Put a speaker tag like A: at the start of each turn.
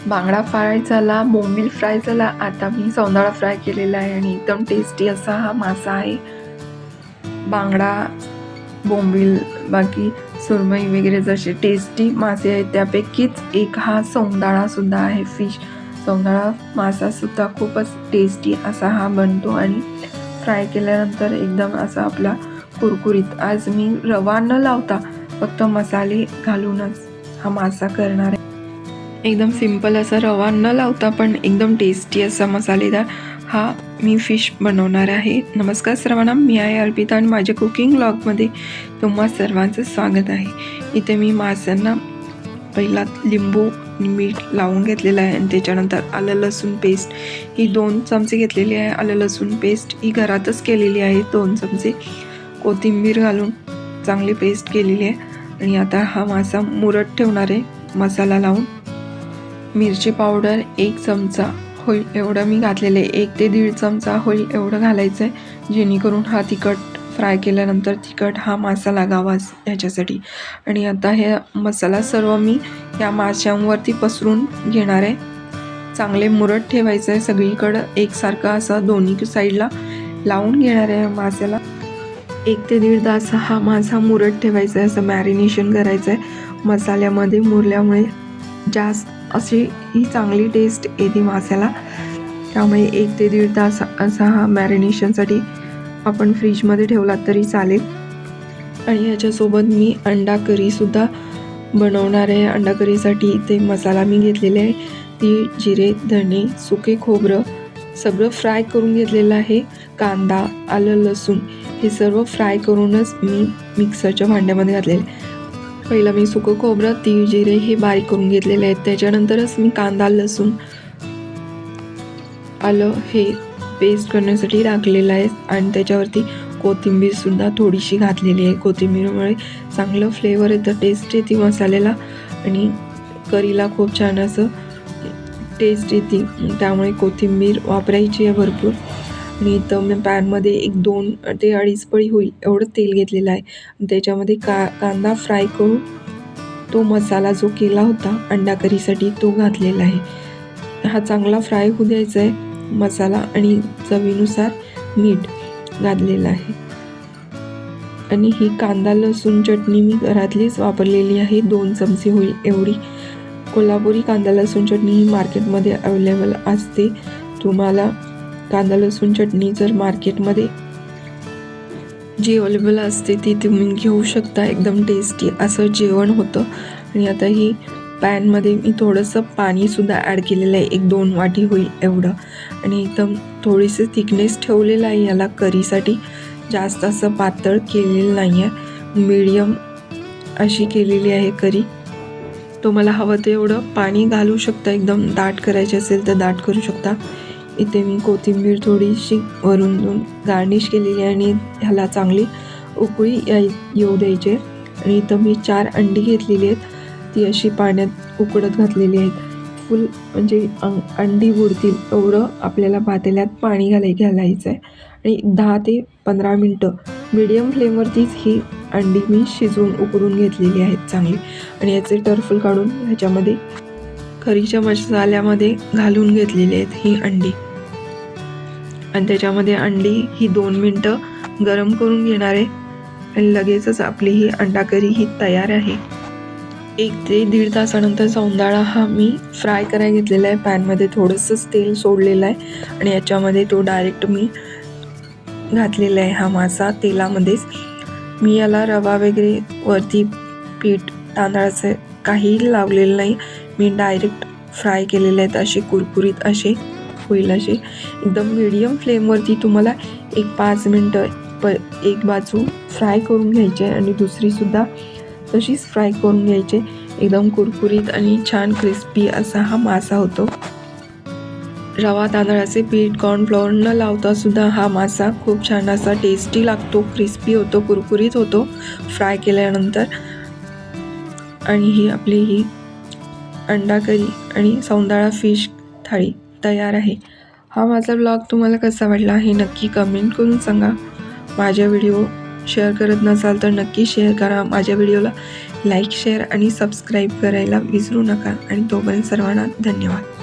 A: बांगडा फ्राय झाला, बोंबील फ्राय झाला. आता मी सौंदाळा फ्राय केलेला आहे आणि एकदम टेस्टी असा हा मासा आहे. बांगडा, बोंबील, बाकी सुरमई वगैरे जसे टेस्टी मासे आहेत त्यापैकीच एक हा सौंदाळासुद्धा आहे. फिश सौंदाळा मासासुद्धा खूपच टेस्टी असा हा बनतो आणि फ्राय केल्यानंतर एकदम असा आपला कुरकुरीत. आज मी रवा न लावता फक्त मसाले घालूनच हा मासा करणार आहे. एकदम सिंपल असा रवा न लावता पण एकदम टेस्टी असा मसालेदार हा मी फिश बनवणार आहे. नमस्कार सर्वांना, मी आहे अर्पिता आणि माझ्या कुकिंग व्लॉगमध्ये तुम्हा सर्वांचं स्वागत आहे. इथे मी माशांना पहिला लिंबू मीठ लावून घेतलेलं आहे आणि त्याच्यानंतर आलं लसूण पेस्ट ही 2 चमचे घेतलेली आहे. आलं लसूण पेस्ट ही घरातच केलेली आहे. 2 चमचे कोथिंबीर घालून चांगली पेस्ट केलेली आहे आणि आता हा मासा मुरत ठेवणार आहे मसाला लावून. मिरची पावडर 1 चमचा होईल एवढं मी घातलेलं आहे. 1 ते 1.5 चमचा होईल एवढं घालायचं आहे, जेणेकरून हा तिखट फ्राय केल्यानंतर तिखट हा मासा लागावा ह्याच्यासाठी. आणि आता हे मसाला सर्व मी या माशांवरती पसरून घेणार आहे. चांगले मुरत ठेवायचं आहे सगळीकडं एकसारखं असं दोन्ही साईडला लावून घेणार आहे माशाला. 1 ते 1.5 तास हा मासा मुरत ठेवायचा आहे, असं मॅरिनेशन करायचं आहे. मसाल्यामध्ये मुरल्यामुळे जास्त अशी ही चांगली टेस्ट येते माशाला. त्यामुळे 1 ते 1.5 तास असा हा मॅरिनेशनसाठी आपण फ्रीजमध्ये ठेवला तरी चालेल. आणि ह्याच्यासोबत मी अंडा करीसुद्धा बनवणार आहे. अंडा करीसाठी इथे मसाला मी घेतलेला आहे. तीळ, जिरे, धणे, सुके खोबरं सगळं फ्राय करून घेतलेलं आहे. कांदा, आलं, लसूण हे सर्व फ्राय करूनच मी मिक्सरच्या भांड्यामध्ये घातलेले. पहिलं मी सुकं खोबरं, तीळ, जिरे हे बारीक करून घेतलेले आहेत. त्याच्यानंतरच मी कांदा, लसूण, आलं हे पेस्ट करण्यासाठी टाकलेलं आहे आणि त्याच्यावरती कोथिंबीरसुद्धा थोडीशी घातलेली आहे. कोथिंबीरमुळे चांगलं फ्लेवर येतं, टेस्ट येते मसाल्याला आणि करीला खूप छान असं टेस्ट येते. त्यामुळे कोथिंबीर वापरायची आहे भरपूर. आणि इथं मी पॅनमध्ये 1-2 ते 2.5 पळी होईल एवढं तेल घेतलेलं आहे. त्याच्यामध्ये कांदा फ्राय करून तो मसाला जो केला होता अंडा करीसाठी तो घातलेला आहे. हा चांगला फ्राय होऊ द्यायचा आहे मसाला आणि चवीनुसार मीठ घातलेलं आहे. आणि ही कांदा लसूण चटणी मी घरातलीच वापरलेली आहे. 2 चमचे होईल एवढी. कोल्हापुरी कांदा लसूण चटणी ही मार्केटमध्ये अवेलेबल असते. तुम्हाला कांदा लसूण चटणी जर मार्केटमध्ये जी अवेलेबल असते ती तुम्ही घेऊ शकता. एकदम टेस्टी असं जेवण होतं. आणि आता ही पॅनमध्ये मी थोडंसं पाणीसुद्धा ॲड केलेलं आहे. 1-2 वाटी होईल एवढं. आणि एकदम थोडीशी थिकनेस ठेवलेलं आहे याला करीसाठी. जास्त असं पातळ केलेलं नाही आहे, मीडियम अशी केलेली आहे करी. तुम्हाला हवं तेवढं पाणी घालू शकता. एकदम दाट करायचे असेल तर दाट करू शकता. इथे मी कोथिंबीर थोडीशी वरून गार्निश केलेली आहे आणि ह्याला चांगली उकळी येऊ द्यायची. आणि इथं मी 4 अंडी घेतलेली आहेत, ती अशी पाण्यात उकडत घातलेली आहेत. फुल म्हणजे अंडी बुडतील एवढं आपल्याला पातेल्यात पाणी घालायचं आहे. आणि 10 ते 15 मिनटं मीडियम फ्लेमवरतीच ही अंडी मी शिजवून उकडून घेतलेली आहेत चांगली. आणि याचे टर्फल काढून ह्याच्यामध्ये करीच्या मसाल्यामध्ये घालून घेतलेली आहेत ही अंडी. आणि त्याच्यामध्ये अंडी ही 2 मिनटं गरम करून घेणार आहे आणि लगेचच आपली ही अंडा करी ही तयार आहे. 1 ते 1.5 तासानंतर सौंदाळा हा मी फ्राय करायला घेतलेला आहे. पॅनमध्ये थोडंसंच तेल सोडलेलं आहे आणि याच्यामध्ये तो डायरेक्ट मी घातलेला आहे हा मासा तेलामध्येच. मी याला रवा वगैरे वरती पीठ तांदळाचं काहीही लावलेलं नाही. मी डायरेक्ट फ्राय केलेले आहेत असे कुरकुरीत असे होईल असे. एकदम मीडियम फ्लेमवरती तुम्हाला 5 मिनटं एक बाजू फ्राय करून घ्यायची आहे आणि दुसरीसुद्धा तशीच फ्राय करून घ्यायचे. एकदम कुरकुरीत आणि छान क्रिस्पी असा हा मासा होतो. रवा तांदळाचे पीठ कॉर्नफ्लॉवर न लावता सुद्धा हा मासा खूप छान असा टेस्टी लागतो, क्रिस्पी होतो, कुरकुरीत होतो फ्राय केल्यानंतर. आणि ही आपली ही अंडा करी आणि सौंदाळा फिश थाळी तयार आहे. हा माझा ब्लॉग तुम्हाला कसा वाटला हे नक्की कमेंट करून सांगा. माझ्या व्हिडिओ शेअर करत नसाल तर नक्की शेअर करा. माझ्या व्हिडिओला लाईक, शेअर आणि सबस्क्राईब करायला विसरू नका. आणि तोपर्यंत सर्वांना धन्यवाद.